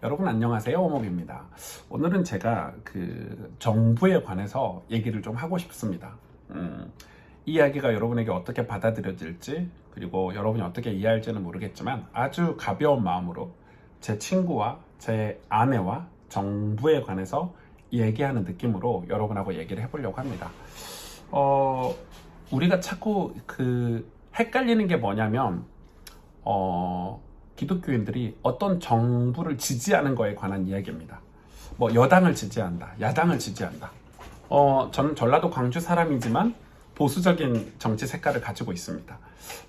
여러분 안녕하세요, 오목입니다. 오늘은 제가 정부에 관해서 얘기를 좀 하고 싶습니다. 이 이야기가 여러분에게 어떻게 받아들여질지, 그리고 여러분이 어떻게 이해할지는 모르겠지만 아주 가벼운 마음으로 제 친구와 제 아내와 정부에 관해서 얘기하는 느낌으로 여러분하고 얘기를 해보려고 합니다. 우리가 자꾸 헷갈리는 게 뭐냐면 기독교인들이 어떤 정부를 지지하는 거에 관한 이야기입니다. 뭐 여당을 지지한다, 야당을 지지한다. 저는 전라도 광주 사람이지만 보수적인 정치 색깔을 가지고 있습니다.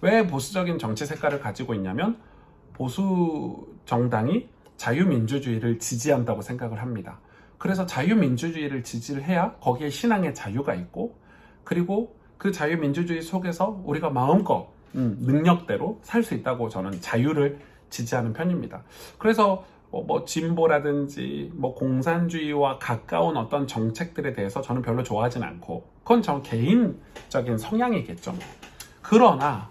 왜 보수적인 정치 색깔을 가지고 있냐면 보수 정당이 자유민주주의를 지지한다고 생각을 합니다. 그래서 자유민주주의를 지지를 해야 거기에 신앙의 자유가 있고, 그리고 그 자유민주주의 속에서 우리가 마음껏 능력대로 살 수 있다고 저는 자유를 지지하는 편입니다. 그래서 뭐 진보라든지 뭐 공산주의와 가까운 어떤 정책들에 대해서 저는 별로 좋아하진 않고, 그건 저 개인적인 성향이겠죠. 그러나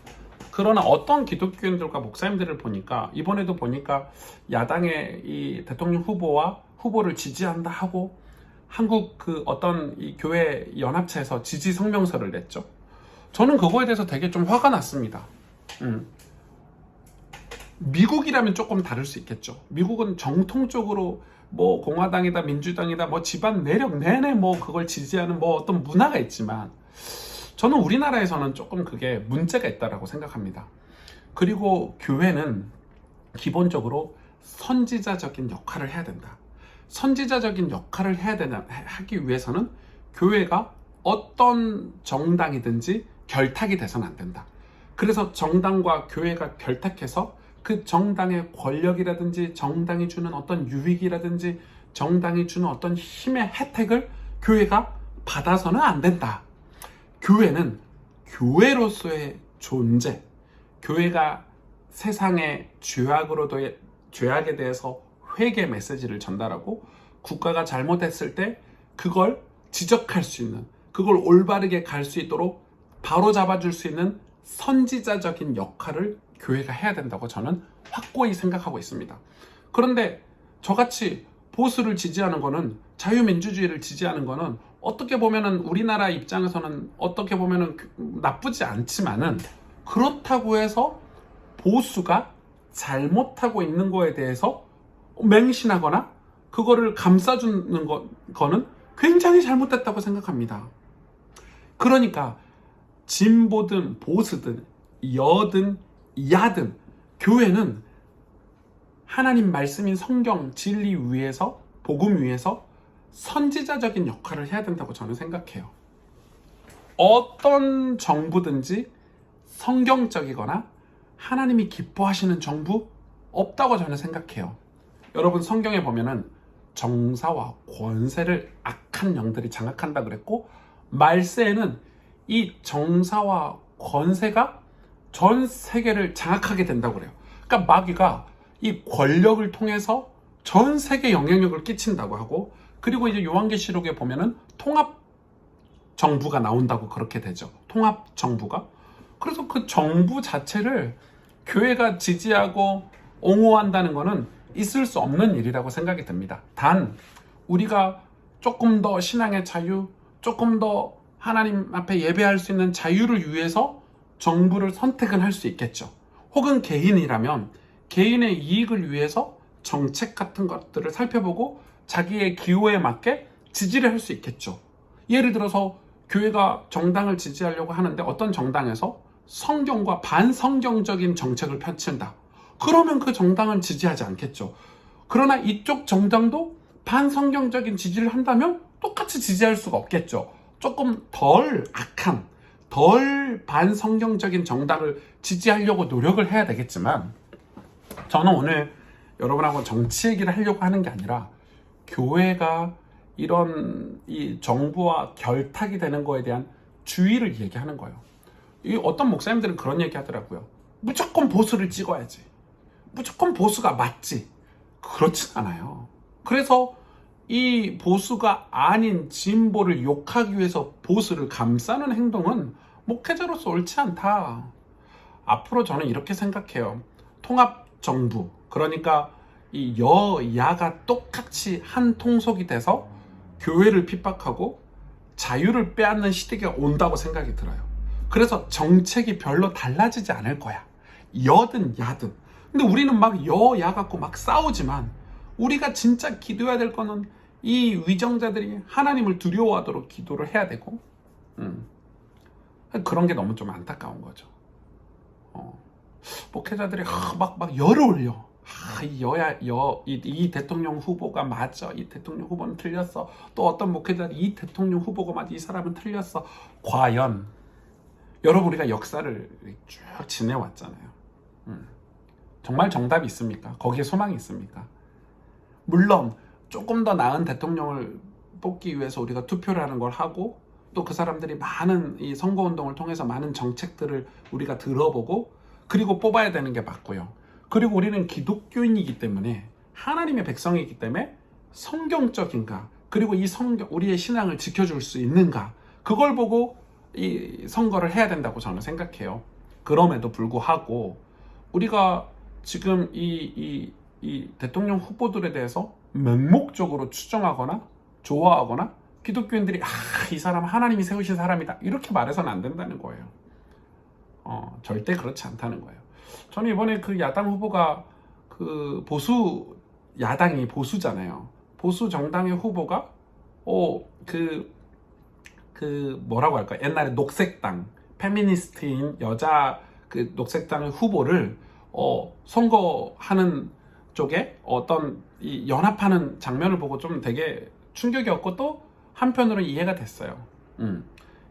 어떤 기독교인들과 목사님들을 보니까, 이번에도 보니까 야당의 이 대통령 후보를 지지한다 하고 한국 어떤 이 교회 연합체에서 지지 성명서를 냈죠. 저는 그거에 대해서 되게 좀 화가 났습니다. 미국이라면 조금 다를 수 있겠죠. 미국은 정통적으로 뭐 공화당이다 민주당이다 뭐 집안 내력 내내 뭐 그걸 지지하는 뭐 어떤 문화가 있지만, 저는 우리나라에서는 조금 그게 문제가 있다라고 생각합니다. 그리고 교회는 기본적으로 선지자적인 역할을 해야 된다. 선지자적인 역할을 하기 위해서는 교회가 어떤 정당이든지 결탁이 돼서는 안 된다. 그래서 정당과 교회가 결탁해서 그 정당의 권력이라든지 정당이 주는 어떤 유익이라든지 정당이 주는 어떤 힘의 혜택을 교회가 받아서는 안 된다. 교회는 교회로서의 존재, 교회가 세상의 죄악에 대해서 회개 메시지를 전달하고, 국가가 잘못했을 때 그걸 지적할 수 있는, 그걸 올바르게 갈 수 있도록 바로 잡아줄 수 있는 선지자적인 역할을 교회가 해야 된다고 저는 확고히 생각하고 있습니다. 그런데 저같이 보수를 지지하는 거는, 자유민주주의를 지지하는 거는 어떻게 보면은 우리나라 입장에서는 어떻게 보면은 나쁘지 않지만은, 그렇다고 해서 보수가 잘못하고 있는 거에 대해서 맹신하거나 그거를 감싸주는 거는 굉장히 잘못됐다고 생각합니다. 그러니까 진보든 보수든 여든 야든 교회는 하나님 말씀인 성경 진리 위에서, 복음 위에서 선지자적인 역할을 해야 된다고 저는 생각해요. 어떤 정부든지 성경적이거나 하나님이 기뻐하시는 정부 없다고 저는 생각해요. 여러분, 성경에 보면은 정사와 권세를 악한 영들이 장악한다 그랬고, 말세에는 이 정사와 권세가 전 세계를 장악하게 된다고 그래요. 그러니까 마귀가 이 권력을 통해서 전 세계 영향력을 끼친다고 하고, 그리고 이제 요한계시록에 보면은 통합 정부가 나온다고 그렇게 되죠. 통합 정부가. 그래서 그 정부 자체를 교회가 지지하고 옹호한다는 거는 있을 수 없는 일이라고 생각이 듭니다. 단 우리가 조금 더 신앙의 자유, 조금 더 하나님 앞에 예배할 수 있는 자유를 위해서 정부를 선택은 할 수 있겠죠. 혹은 개인이라면 개인의 이익을 위해서 정책 같은 것들을 살펴보고 자기의 기호에 맞게 지지를 할 수 있겠죠. 예를 들어서 교회가 정당을 지지하려고 하는데 어떤 정당에서 성경과 반성경적인 정책을 펼친다. 그러면 그 정당은 지지하지 않겠죠. 그러나 이쪽 정당도 반성경적인 지지를 한다면 똑같이 지지할 수가 없겠죠. 조금 덜 악한, 덜 반성경적인 정당을 지지하려고 노력을 해야 되겠지만, 저는 오늘 여러분하고 정치 얘기를 하려고 하는 게 아니라 교회가 이런 이 정부와 결탁이 되는 거에 대한 주의를 얘기하는 거예요. 이 어떤 목사님들은 그런 얘기 하더라고요. 무조건 보수를 찍어야지. 무조건 보수가 맞지. 그렇진 않아요. 그래서 이 보수가 아닌 진보를 욕하기 위해서 보수를 감싸는 행동은 목회자로서 옳지 않다. 앞으로 저는 이렇게 생각해요. 통합정부, 그러니까 이 여야가 똑같이 한 통속이 돼서 교회를 핍박하고 자유를 빼앗는 시대가 온다고 생각이 들어요. 그래서 정책이 별로 달라지지 않을 거야. 여든 야든. 근데 우리는 막 여야 갖고 막 싸우지만 우리가 진짜 기도해야 될 거는 이 위정자들이 하나님을 두려워하도록 기도를 해야 되고 그런 게 너무 좀 안타까운 거죠. 목회자들이 막 열을 올려. 이 대통령 후보가 맞아. 이 대통령 후보는 틀렸어. 또 어떤 목회자들이 이 대통령 후보가 맞아. 이 사람은 틀렸어. 과연 여러분 우리가 역사를 쭉 지내왔잖아요. 정말 정답이 있습니까? 거기에 소망이 있습니까? 물론 조금 더 나은 대통령을 뽑기 위해서 우리가 투표를 하는 걸 하고 또 그 사람들이 많은 이 선거운동을 통해서 많은 정책들을 우리가 들어보고 그리고 뽑아야 되는 게 맞고요. 그리고 우리는 기독교인이기 때문에 하나님의 백성이기 때문에 성경적인가 그리고 이 성경 우리의 신앙을 지켜줄 수 있는가 그걸 보고 이 선거를 해야 된다고 저는 생각해요. 그럼에도 불구하고 우리가 지금 이 대통령 후보들에 대해서 맹목적으로 추정하거나 좋아하거나 기독교인들이 이 사람 하나님이 세우신 사람이다 이렇게 말해서는 안 된다는 거예요. 절대 그렇지 않다는 거예요. 저는 이번에 그 야당 후보가 그 보수 야당이 보수잖아요. 보수 정당의 후보가 뭐라고 할까? 옛날에 녹색당 페미니스트인 여자 그 녹색당의 후보를 선거하는 쪽에 어떤 이 연합하는 장면을 보고 좀 되게 충격이었고 또 한편으로는 이해가 됐어요.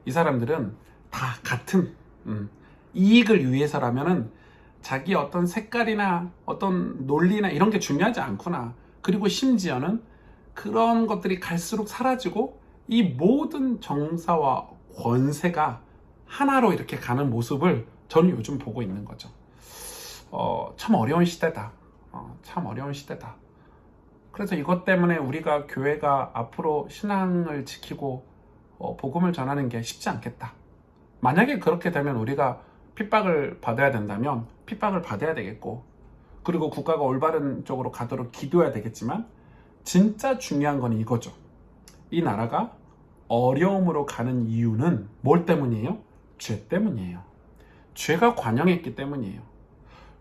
이 사람들은 다 같은 이익을 위해서라면은 자기 어떤 색깔이나 어떤 논리나 이런 게 중요하지 않구나. 그리고 심지어는 그런 것들이 갈수록 사라지고 이 모든 정사와 권세가 하나로 이렇게 가는 모습을 저는 요즘 보고 있는 거죠. 참 어려운 시대다. 참 어려운 시대다. 그래서 이것 때문에 우리가 교회가 앞으로 신앙을 지키고 복음을 전하는 게 쉽지 않겠다. 만약에 그렇게 되면 우리가 핍박을 받아야 된다면 핍박을 받아야 되겠고 그리고 국가가 올바른 쪽으로 가도록 기도해야 되겠지만 진짜 중요한 건 이거죠. 이 나라가 어려움으로 가는 이유는 뭘 때문이에요? 죄 때문이에요. 죄가 관영했기 때문이에요.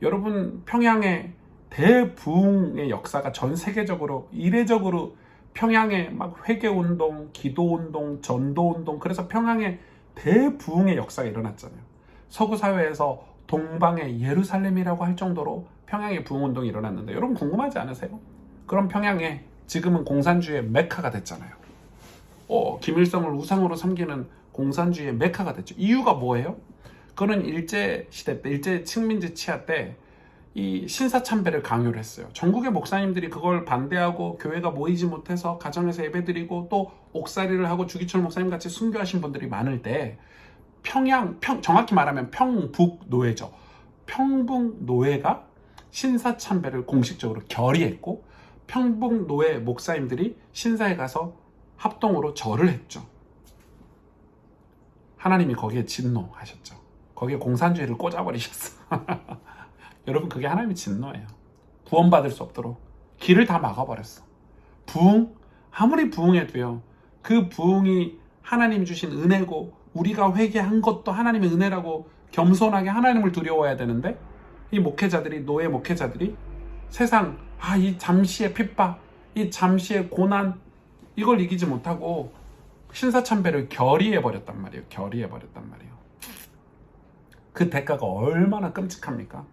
여러분 평양의 대부흥의 역사가 전 세계적으로 이례적으로 평양에 막 회개운동, 기도운동, 전도운동 그래서 평양에 대부흥의 역사가 일어났잖아요. 서구 사회에서 동방의 예루살렘이라고 할 정도로 평양에 부흥운동이 일어났는데 여러분 궁금하지 않으세요? 그럼 평양에 지금은 공산주의의 메카가 됐잖아요. 김일성을 우상으로 섬기는 공산주의의 메카가 됐죠. 이유가 뭐예요? 그거는 일제시대 때, 일제 식민지 치하 때 이 신사참배를 강요를 했어요. 전국의 목사님들이 그걸 반대하고 교회가 모이지 못해서 가정에서 예배드리고 또 옥살이를 하고 주기철 목사님 같이 순교하신 분들이 많을 때 정확히 말하면 평북노예죠. 평북노예가 신사참배를 공식적으로 결의했고 평북노예 목사님들이 신사에 가서 합동으로 절을 했죠. 하나님이 거기에 진노하셨죠. 거기에 공산주의를 꽂아버리셨어. 여러분 그게 하나님의 진노예요. 구원받을 수 없도록 길을 다 막아버렸어. 부흥? 아무리 부흥해도요. 그 부흥이 하나님이 주신 은혜고 우리가 회개한 것도 하나님의 은혜라고 겸손하게 하나님을 두려워해야 되는데 이 목회자들이 노예 목회자들이 세상 이 잠시의 핍박, 이 잠시의 고난 이걸 이기지 못하고 신사참배를 결의해버렸단 말이에요. 결의해버렸단 말이에요. 그 대가가 얼마나 끔찍합니까?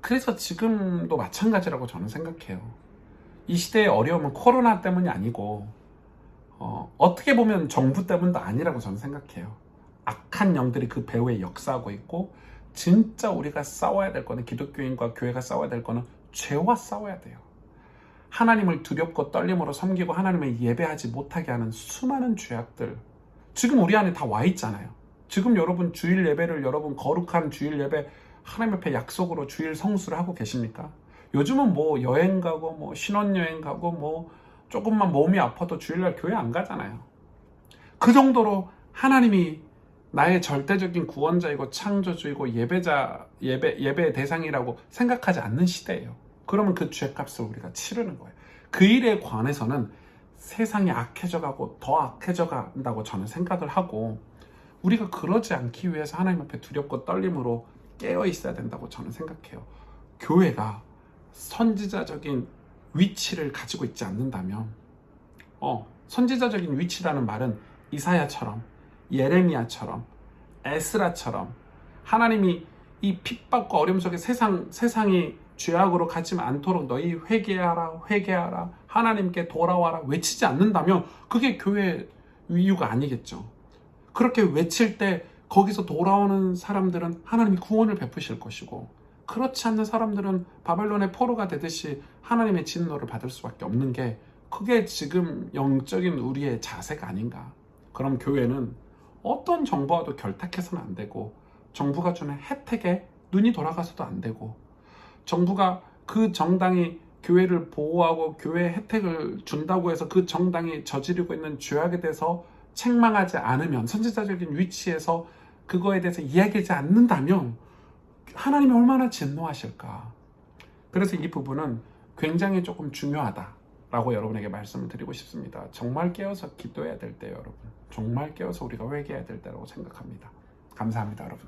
그래서 지금도 마찬가지라고 저는 생각해요. 이 시대의 어려움은 코로나 때문이 아니고 어떻게 보면 정부 때문도 아니라고 저는 생각해요. 악한 영들이 그 배후에 역사하고 있고 진짜 우리가 싸워야 될 거는 기독교인과 교회가 싸워야 될 거는 죄와 싸워야 돼요. 하나님을 두렵고 떨림으로 섬기고 하나님을 예배하지 못하게 하는 수많은 죄악들 지금 우리 안에 다 와 있잖아요. 지금 여러분 주일 예배를 여러분 거룩한 주일 예배 하나님 앞에 약속으로 주일 성수를 하고 계십니까? 요즘은 뭐 여행 가고 뭐 신혼여행 가고 뭐 조금만 몸이 아파도 주일날 교회 안 가잖아요. 그 정도로 하나님이 나의 절대적인 구원자이고 창조주이고 예배의 대상이라고 생각하지 않는 시대예요. 그러면 그 죄값을 우리가 치르는 거예요. 그 일에 관해서는 세상이 악해져 가고 더 악해져 간다고 저는 생각을 하고, 우리가 그러지 않기 위해서 하나님 앞에 두렵고 떨림으로 깨어 있어야 된다고 저는 생각해요. 교회가 선지자적인 위치를 가지고 있지 않는다면, 선지자적인 위치라는 말은 이사야처럼, 예레미야처럼, 에스라처럼 하나님이 이 핍박과 어려움 속에 세상이 죄악으로 가지 않도록 너희 회개하라, 회개하라, 하나님께 돌아와라 외치지 않는다면 그게 교회의 이유가 아니겠죠. 그렇게 외칠 때 거기서 돌아오는 사람들은 하나님이 구원을 베푸실 것이고, 그렇지 않는 사람들은 바벨론의 포로가 되듯이 하나님의 진노를 받을 수밖에 없는 게, 그게 지금 영적인 우리의 자세가 아닌가. 그럼 교회는 어떤 정부와도 결탁해서는 안 되고, 정부가 주는 혜택에 눈이 돌아가서도 안 되고, 정부가 그 정당이 교회를 보호하고 교회 혜택을 준다고 해서 그 정당이 저지르고 있는 죄악에 대해서 책망하지 않으면, 선지자적인 위치에서 그거에 대해서 이야기하지 않는다면 하나님이 얼마나 진노하실까. 그래서 이 부분은 굉장히 조금 중요하다라고 여러분에게 말씀을 드리고 싶습니다. 정말 깨어서 기도해야 될 때요, 여러분. 정말 깨어서 우리가 회개해야 될 때라고 생각합니다. 감사합니다, 여러분.